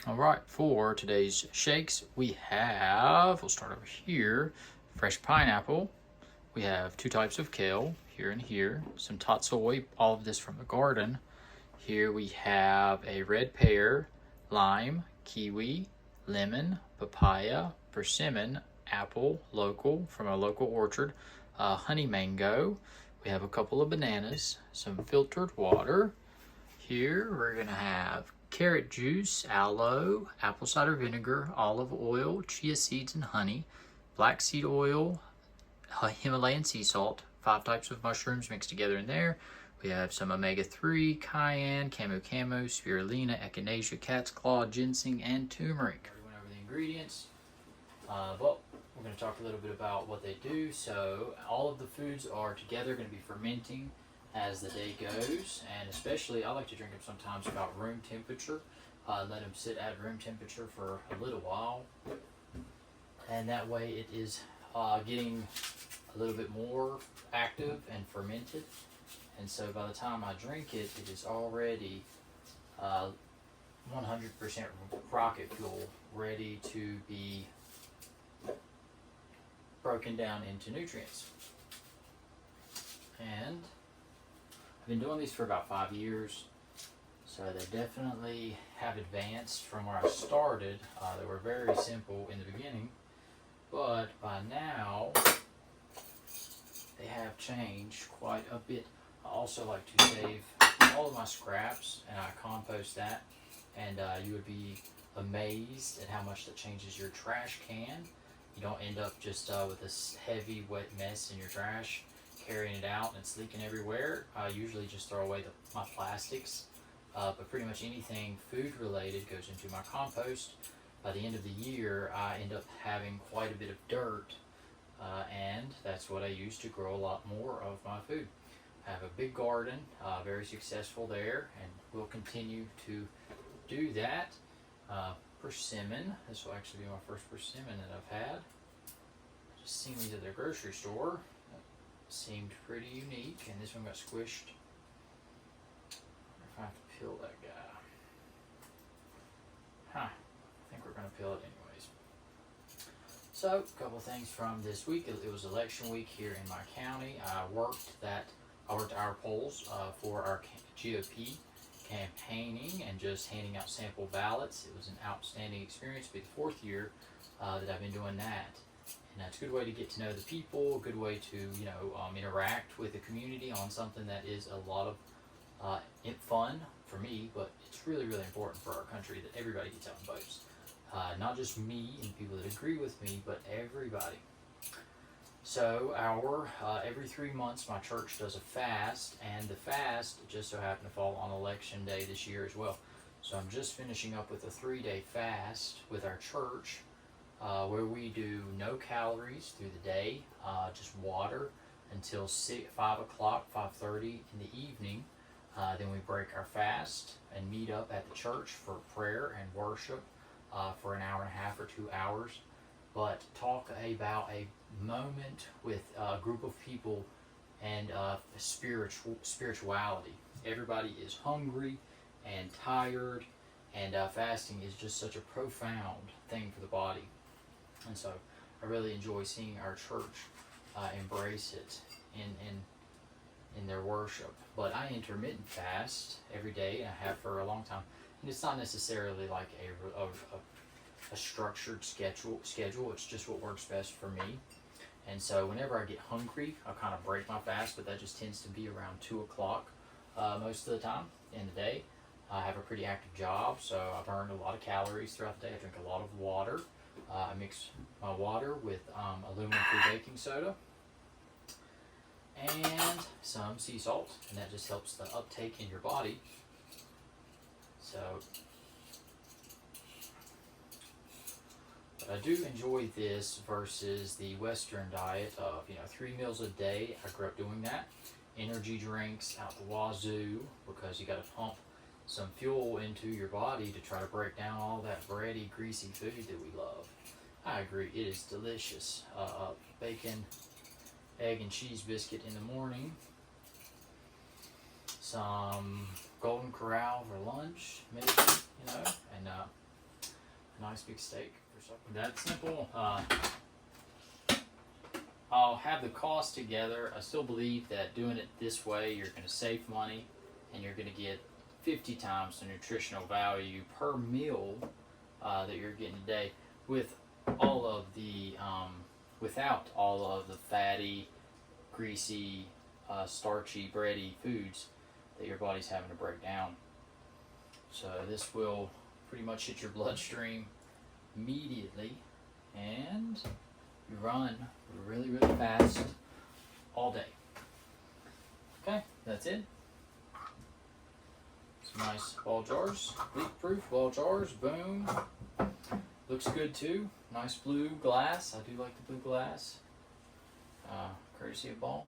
All right, for today's shakes, we'll start over here, fresh pineapple. We have 2 types of kale, here and here, some tatsoi, all of this from the garden. Here we have a red pear, lime, kiwi, lemon, papaya, persimmon, apple, local, from a local orchard, honey mango. We have a couple of bananas, some filtered water. Here we're gonna have carrot juice, aloe, apple cider vinegar, olive oil, chia seeds and honey, black seed oil, Himalayan sea salt, 5 types of mushrooms mixed together in there. We have some omega-3, cayenne, camu camu, spirulina, echinacea, cat's claw, ginseng, and turmeric. We went over the ingredients, but we're going to talk a little bit about what they do. So all of the foods are together going to be fermenting as the day goes, and especially I like to drink them sometimes about room temperature. Let them sit at room temperature for a little while, and that way it is getting a little bit more active and fermented. And so by the time I drink it, it is already 100% rocket fuel, ready to be broken down into nutrients. And I've been doing these for about 5 years, so they definitely have advanced from where I started. They were very simple in the beginning, but by now they have changed quite a bit. I also like to save all of my scraps and I compost that, and you would be amazed at how much that changes your trash can. You don't end up just with this heavy wet mess in your trash, carrying it out and it's leaking everywhere. I usually just throw away my plastics, but pretty much anything food related goes into my compost. By the end of the year, I end up having quite a bit of dirt, and that's what I use to grow a lot more of my food. I have a big garden, very successful there, and we'll continue to do that. Persimmon, this will actually be my first persimmon that I've had. Just seen these at the grocery store. Seemed pretty unique, and this one got squished. I wonder if I have to peel that guy. I think we're going to peel it anyways. So, a couple things from this week. It was election week here in my county. I worked our polls for our GOP campaigning and just handing out sample ballots. It was an outstanding experience. It'll be the 4th year that I've been doing that. And that's a good way to get to know the people, a good way to interact with the community on something that is a lot of fun for me, but it's really, really important for our country that everybody gets out and votes. Not just me and people that agree with me, but everybody. So every 3 months my church does a fast, and the fast just so happened to fall on election day this year as well. So I'm just finishing up with a 3-day fast with our church, where we do no calories through the day, just water until 5 o'clock, 5:30 in the evening. Then we break our fast and meet up at the church for prayer and worship for an hour and a half or 2 hours. But talk about a moment with a group of people and spirituality. Everybody is hungry and tired, and fasting is just such a profound thing for the body. And so I really enjoy seeing our church embrace it in their worship. But I intermittent fast every day, and I have for a long time. And it's not necessarily like a structured schedule. It's just what works best for me. And so whenever I get hungry, I kind of break my fast, but that just tends to be around 2 o'clock most of the time in the day. I have a pretty active job, so I burn a lot of calories throughout the day. I drink a lot of water. I mix my water with aluminum-free baking soda and some sea salt, and that just helps the uptake in your body. So, but I do enjoy this versus the Western diet of 3 meals a day. I grew up doing that. Energy drinks out the wazoo, because you got to pump some fuel into your body to try to break down all that bready, greasy food that we love. I agree, it is delicious. Bacon, egg, and cheese biscuit in the morning. Some Golden Corral for lunch, maybe, and nice big steak for supper. That simple. I'll have the cost together. I still believe that doing it this way, you're going to save money and you're going to get 50 times the nutritional value per meal that you're getting today with all of the without all of the fatty, greasy, starchy, bready foods that your body's having to break down. So this will pretty much hit your bloodstream immediately, and you run really, really fast all day. Okay, that's it. Some nice ball jars, leak-proof ball jars. Boom. Looks good too. Nice blue glass. I do like the blue glass. Courtesy of Ball.